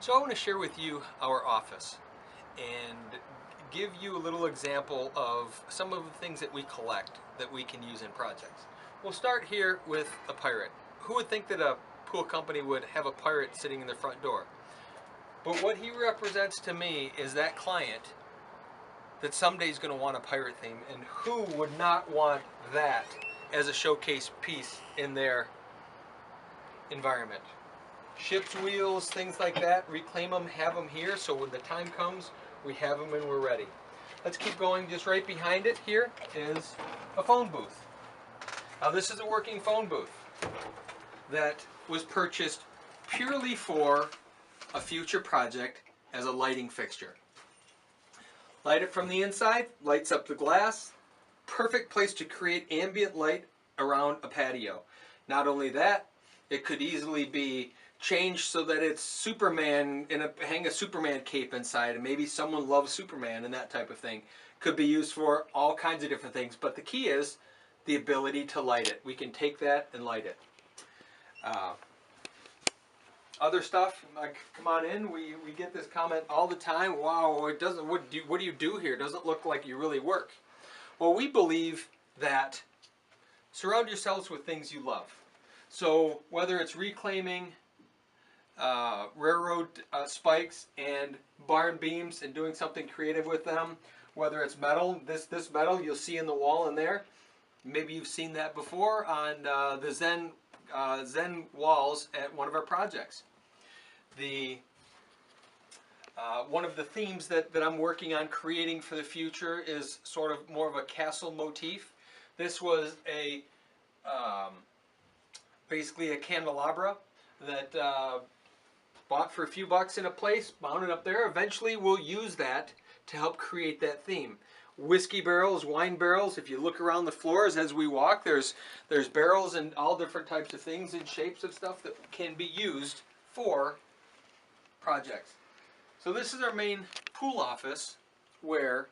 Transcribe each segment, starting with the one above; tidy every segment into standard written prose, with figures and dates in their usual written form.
So I want to share with you our office and give you a little example of some of the things that we collect that we can use in projects. We'll start here with a pirate. Who would think that a pool company would have a pirate sitting in their front door? But what he represents to me is that client that someday is going to want a pirate theme, and who would not want that as a showcase piece in their environment? Ships, wheels, things like that, reclaim them, have them here, so when the time comes, we have them and we're ready. Let's keep going. Just right behind it here is a phone booth. Now this is a working phone booth that was purchased purely for a future project as a lighting fixture. Light it from the inside, lights up the glass. Perfect place to create ambient light around a patio. Not only that, it could easily be changed so that it's Superman, hang a Superman cape inside, and maybe someone loves Superman and that type of thing. Could be used for all kinds of different things, but the key is the ability to light it. We can take that and light it. Other stuff, like, come on in. We get this comment all the time. Wow, it doesn't. What do you do here? It doesn't look like you really work. Well, we believe that surround yourselves with things you love. So whether it's reclaiming railroad spikes and barn beams and doing something creative with them, whether it's metal, this metal you'll see in the wall in there. Maybe you've seen that before on the Zen walls at one of our projects. One of the themes that I'm working on creating for the future is sort of more of a castle motif. This was a basically a candelabra that bought for a few bucks in a place, mounted up there. Eventually we'll use that to help create that theme. Whiskey barrels, wine barrels. If you look around the floors as we walk, there's barrels and all different types of things and shapes of stuff that can be used for projects. So this is our main pool office where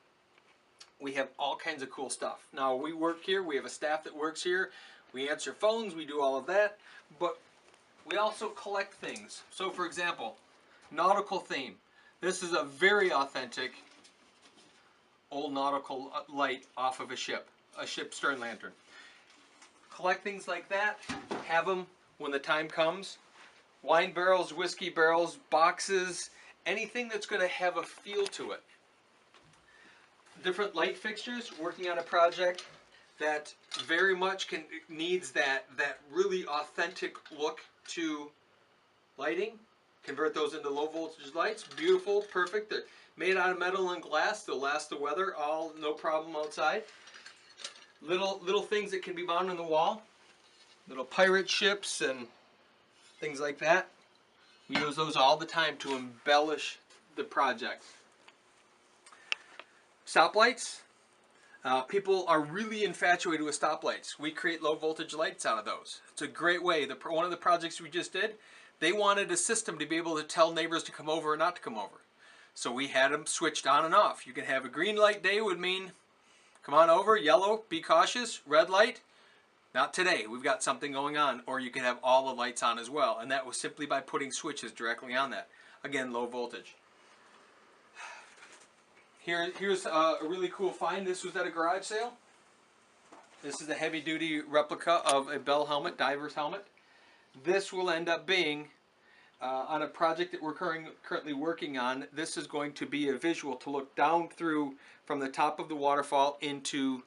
we have all kinds of cool stuff. Now we work here, we have a staff that works here, we answer phones, we do all of that, but we also collect things. So for example, nautical theme. This is a very authentic old nautical light off of a ship stern lantern. Collect things like that, have them when the time comes. Wine barrels, whiskey barrels, boxes, anything that's going to have a feel to it. Different light fixtures, working on a project that very much needs that really authentic look to lighting. Convert those into low voltage lights. Beautiful, perfect. They're made out of metal and glass. They'll last the weather, all no problem outside. Little things that can be mounted on the wall. Little pirate ships and things like that. We use those all the time to embellish the project. Stoplights. People are really infatuated with stoplights. We create low voltage lights out of those. It's a great way. One of the projects we just did, they wanted a system to be able to tell neighbors to come over or not to come over. So we had them switched on and off. You can have a green light day would mean come on over, yellow, be cautious, red light, not today, we've got something going on. Or you can have all the lights on as well. And that was simply by putting switches directly on that. Again, low voltage. Here's a really cool find. This was at a garage sale. This is a heavy-duty replica of a bell helmet, diver's helmet. This will end up being, on a project that we're currently working on, this is going to be a visual to look down through from the top of the waterfall into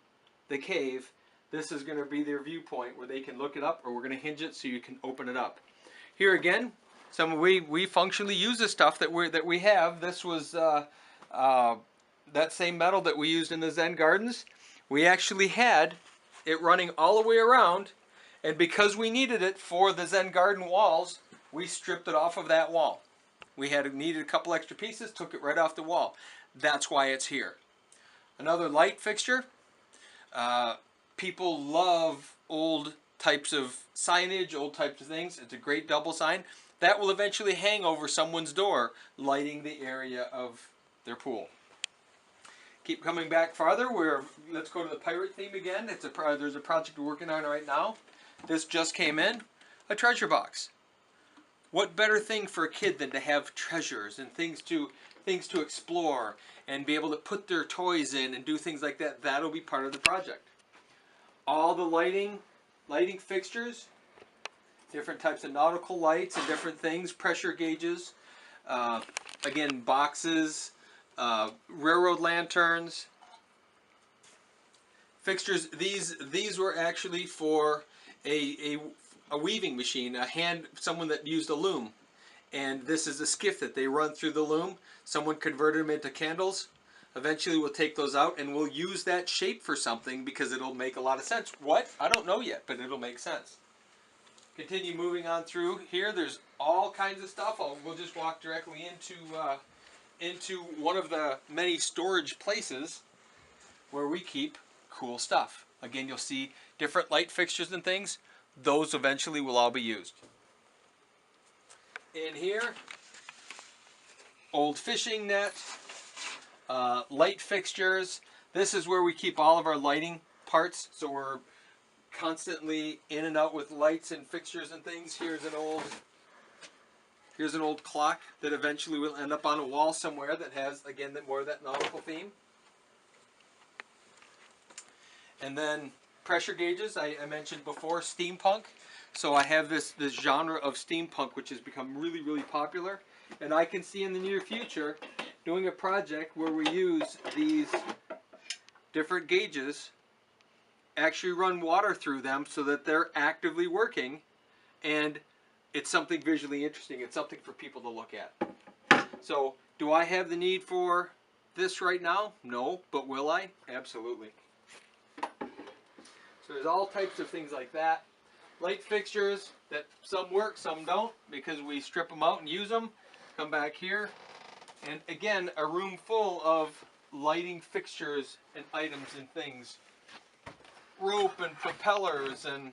the cave. This is going to be their viewpoint where they can look it up, or we're going to hinge it so you can open it up. Here again, we functionally use the stuff that we have. This was that same metal that we used in the Zen gardens. We actually had it running all the way around, and because we needed it for the Zen garden walls, we stripped it off of that wall. We needed a couple extra pieces, took it right off the wall. That's why it's here. Another light fixture. People love old types of signage, old types of things. It's a great double sign. That will eventually hang over someone's door, lighting the area of their pool. Keep coming back farther. Let's go to the pirate theme again. There's a project we're working on right now. This just came in. A treasure box. what better thing for a kid than to have treasures and things to explore and be able to put their toys in and do things like that? That'll be part of the project. All the lighting fixtures, different types of nautical lights and different things, pressure gauges, again, boxes, railroad lanterns, fixtures. These were actually for a weaving machine, someone that used a loom. And this is a skiff that they run through the loom. Someone converted them into candles. Eventually we'll take those out and we'll use that shape for something because it'll make a lot of sense. What? I don't know yet, but it'll make sense. Continue moving on through here. There's all kinds of stuff. We'll just walk directly into one of the many storage places where we keep cool stuff. Again, you'll see different light fixtures and things. Those eventually will all be used. In here, old fishing net, light fixtures. This is where we keep all of our lighting parts, so we're constantly in and out with lights and fixtures and things. Here's an old clock that eventually will end up on a wall somewhere that has, again, more of that nautical theme. And then pressure gauges, I mentioned before, steampunk. So I have this genre of steampunk which has become really, really popular. And I can see in the near future doing a project where we use these different gauges, actually run water through them so that they're actively working, and it's something visually interesting. It's something for people to look at. So do I have the need for this right now? No, but will I? Absolutely. So there's all types of things like that. Light fixtures that some work, some don't, because we strip them out and use them. Come back here, and again, a room full of lighting fixtures and items and things. Rope and propellers and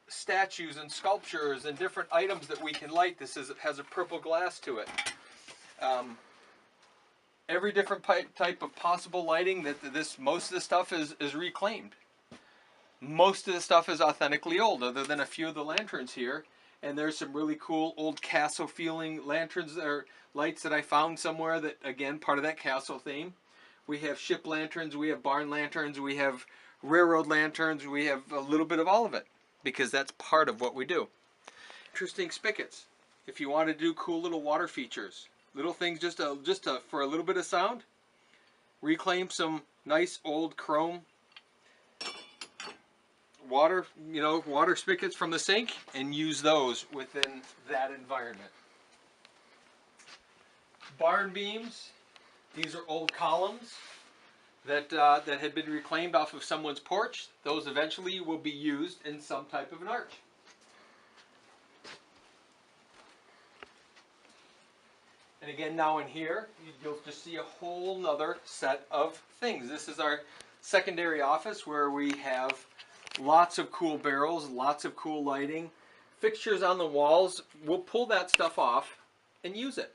statues and sculptures and different items that we can light. This has a purple glass to it. Every different type of possible lighting. Most of the stuff is reclaimed. Most of the stuff is authentically old, other than a few of the lanterns here. And there's some really cool old castle feeling lanterns or lights that I found somewhere that, again, part of that castle theme. We have ship lanterns, we have barn lanterns, we have railroad lanterns, we have a little bit of all of it, because that's part of what we do. Interesting spigots. If you want to do cool little water features, little things for a little bit of sound, reclaim some nice old chrome water spigots from the sink and use those within that environment. Barn beams. These are old columns that had been reclaimed off of someone's porch. Those eventually will be used in some type of an arch. And again, now in here, you'll just see a whole nother set of things. This is our secondary office where we have lots of cool barrels, lots of cool lighting, fixtures on the walls. We'll pull that stuff off and use it.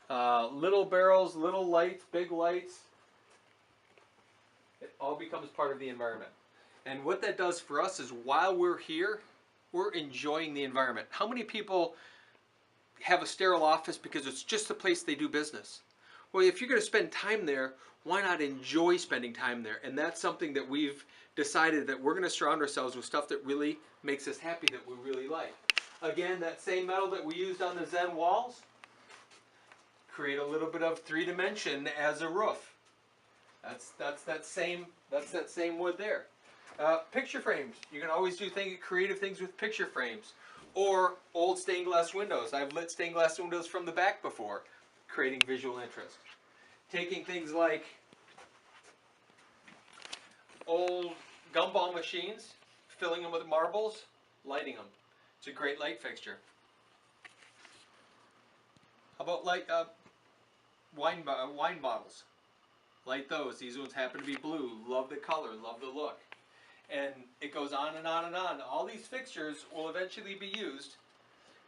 Little barrels, little lights, big lights. It all becomes part of the environment. And what that does for us is, while we're here, we're enjoying the environment. How many people have a sterile office because it's just the place they do business? Well, if you're going to spend time there, why not enjoy spending time there? And that's something that we've decided, that we're going to surround ourselves with stuff that really makes us happy, that we really like. Again, that same metal that we used on the Zen walls, create a little bit of 3-dimension as a roof. That's that same wood there. Picture frames. You can always do creative things with picture frames, or old stained glass windows. I've lit stained glass windows from the back before, creating visual interest. Taking things like old gumball machines, filling them with marbles, lighting them. It's a great light fixture. How about wine bottles? Light those. These ones happen to be blue. Love the color, love the look. And it goes on and on and on. All these fixtures will eventually be used.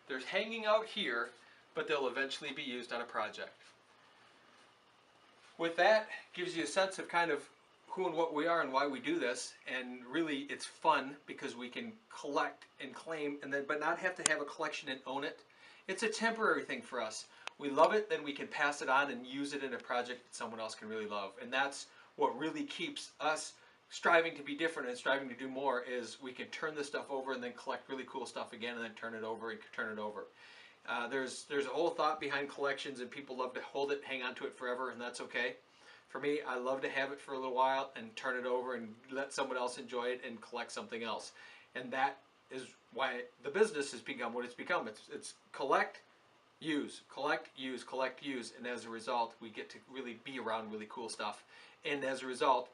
They're hanging out here, but they'll eventually be used on a project. With that, gives you a sense of kind of who and what we are and why we do this, and really it's fun because we can collect and claim and then but not have to have a collection and own it. It's a temporary thing for us. We love it, then we can pass it on and use it in a project that someone else can really love. And that's what really keeps us striving to be different and striving to do more, is we can turn this stuff over and then collect really cool stuff again and then turn it over and turn it over. There's a whole thought behind collections, and people love to hold it, hang on to it forever, and that's okay. For me, I love to have it for a little while and turn it over and let someone else enjoy it and collect something else. And that is why the business has become what it's become. It's collect, use, collect, use, collect, use, and as a result, we get to really be around really cool stuff. And as a result,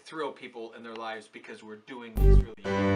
thrill people in their lives because we're doing these really